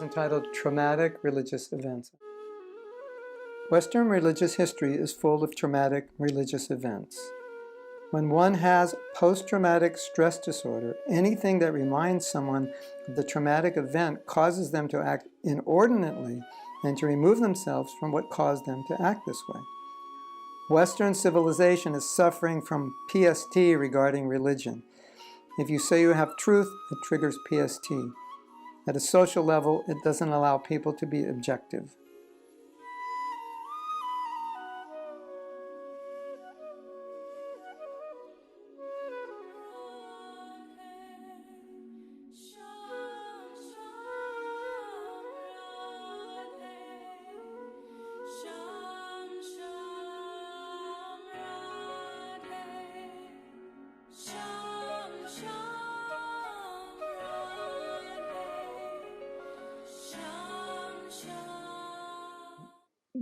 is entitled Traumatic Religious Events. Western religious history is full of traumatic religious events. When one has post-traumatic stress disorder, anything that reminds someone of the traumatic event causes them to act inordinately and to remove themselves from what caused them to act this way. Western civilization is suffering from PST regarding religion. If you say you have truth, it triggers PST. At a social level, it doesn't allow people to be objective.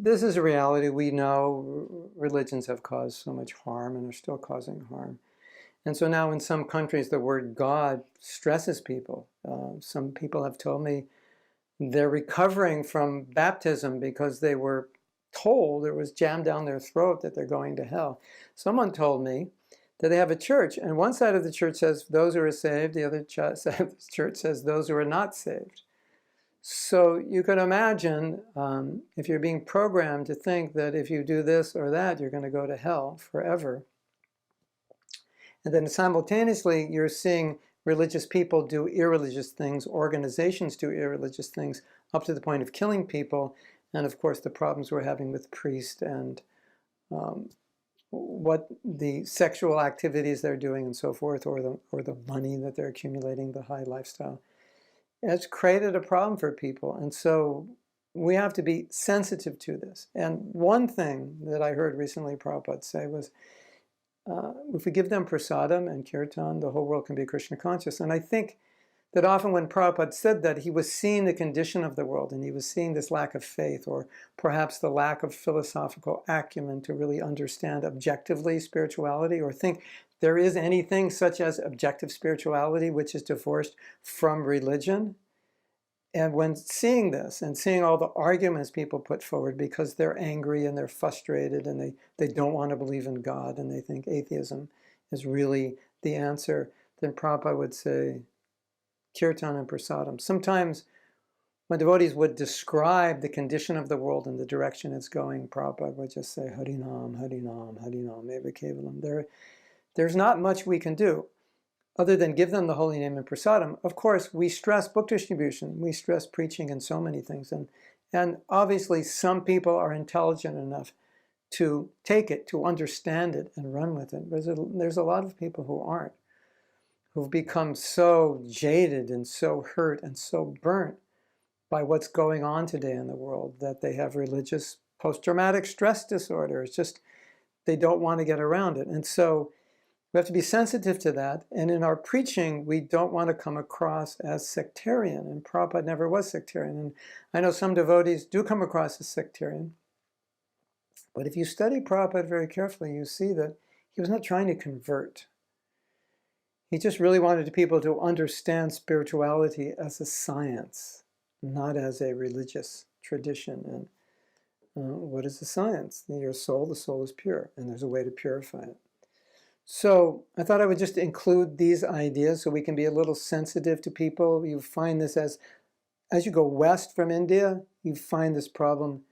This is a reality. We know religions have caused so much harm and are still causing harm. And so now in some countries, the word God stresses people. Some people have told me they're recovering from baptism because they were told, it was jammed down their throat, that they're going to hell. Someone told me that they have a church, and one side of the church says those who are saved, the other side of the church says those who are not saved. So you could imagine if you're being programmed to think that if you do this or that, you're going to go to hell forever. And then simultaneously, you're seeing religious people do irreligious things, organizations do irreligious things, up to the point of killing people. And of course, the problems we're having with priests and what the sexual activities they're doing and so forth, or the money that they're accumulating, the high lifestyle. It's created a problem for people, and so we have to be sensitive to this. And one thing that I heard recently Prabhupada say was, if we give them prasadam and kirtan, the whole world can be Krishna conscious. And I think that often when Prabhupada said that, he was seeing the condition of the world, and he was seeing this lack of faith, or perhaps the lack of philosophical acumen to really understand objectively spirituality, or think there is anything such as objective spirituality which is divorced from religion. And when seeing this and seeing all the arguments people put forward because they're angry and they're frustrated and they don't want to believe in God and they think atheism is really the answer, then Prabhupada would say kirtan and prasadam. Sometimes when devotees would describe the condition of the world and the direction it's going, Prabhupada would just say Harinam, Harinam, Harinam, Eva Kevalam. There's not much we can do other than give them the holy name and prasadam. Of course, we stress book distribution, we stress preaching and so many things. And obviously some people are intelligent enough to take it, to understand it and run with it. There's a lot of people who aren't, who've become so jaded and so hurt and so burnt by what's going on today in the world that they have religious post-traumatic stress disorder. It's just, they don't want to get around it. And so we have to be sensitive to that. And in our preaching, we don't want to come across as sectarian. And Prabhupada never was sectarian. And I know some devotees do come across as sectarian. But if you study Prabhupada very carefully, you see that he was not trying to convert. He just really wanted people to understand spirituality as a science, not as a religious tradition. And what is the science? Your soul, the soul is pure, and there's a way to purify it. So I thought I would just include these ideas so we can be a little sensitive to people. You find this as you go west from India, you find this problem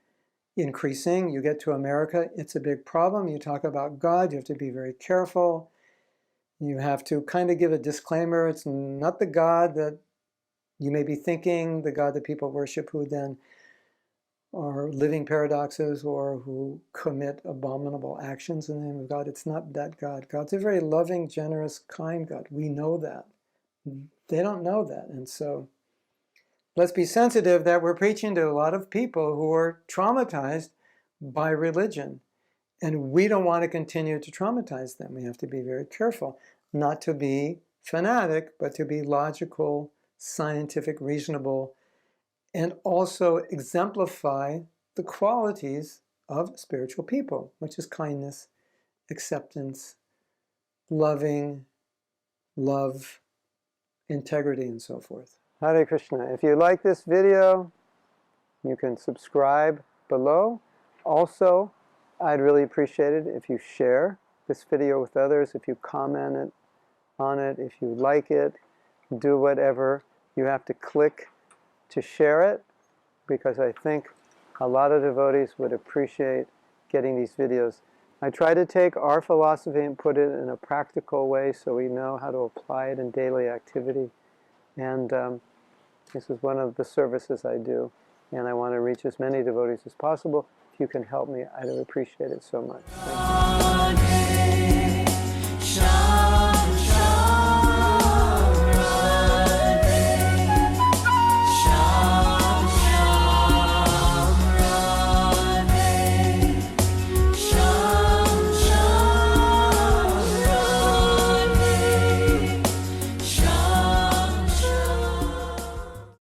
increasing. You get to America, it's a big problem. You talk about God, you have to be very careful. You have to kind of give a disclaimer. It's not the God that you may be thinking, the God that people worship, who then are living paradoxes or who commit abominable actions in the name of God. It's not that God. God's a very loving, generous, kind God. We know that. They don't know that. And so let's be sensitive that we're preaching to a lot of people who are traumatized by religion. And we don't want to continue to traumatize them. We have to be very careful not to be fanatic, but to be logical, scientific, reasonable, and also exemplify the qualities of spiritual people, which is kindness, acceptance, loving, love, integrity, and so forth. Hare Krishna. If you like this video, you can subscribe below. Also, I'd really appreciate it if you share this video with others, if you comment on it, if you like it, do whatever. You have to click to share it, because I think a lot of devotees would appreciate getting these videos. I try to take our philosophy and put it in a practical way so we know how to apply it in daily activity. And this is one of the services I do. And I want to reach as many devotees as possible. If you can help me, I'd appreciate it so much. Thank you.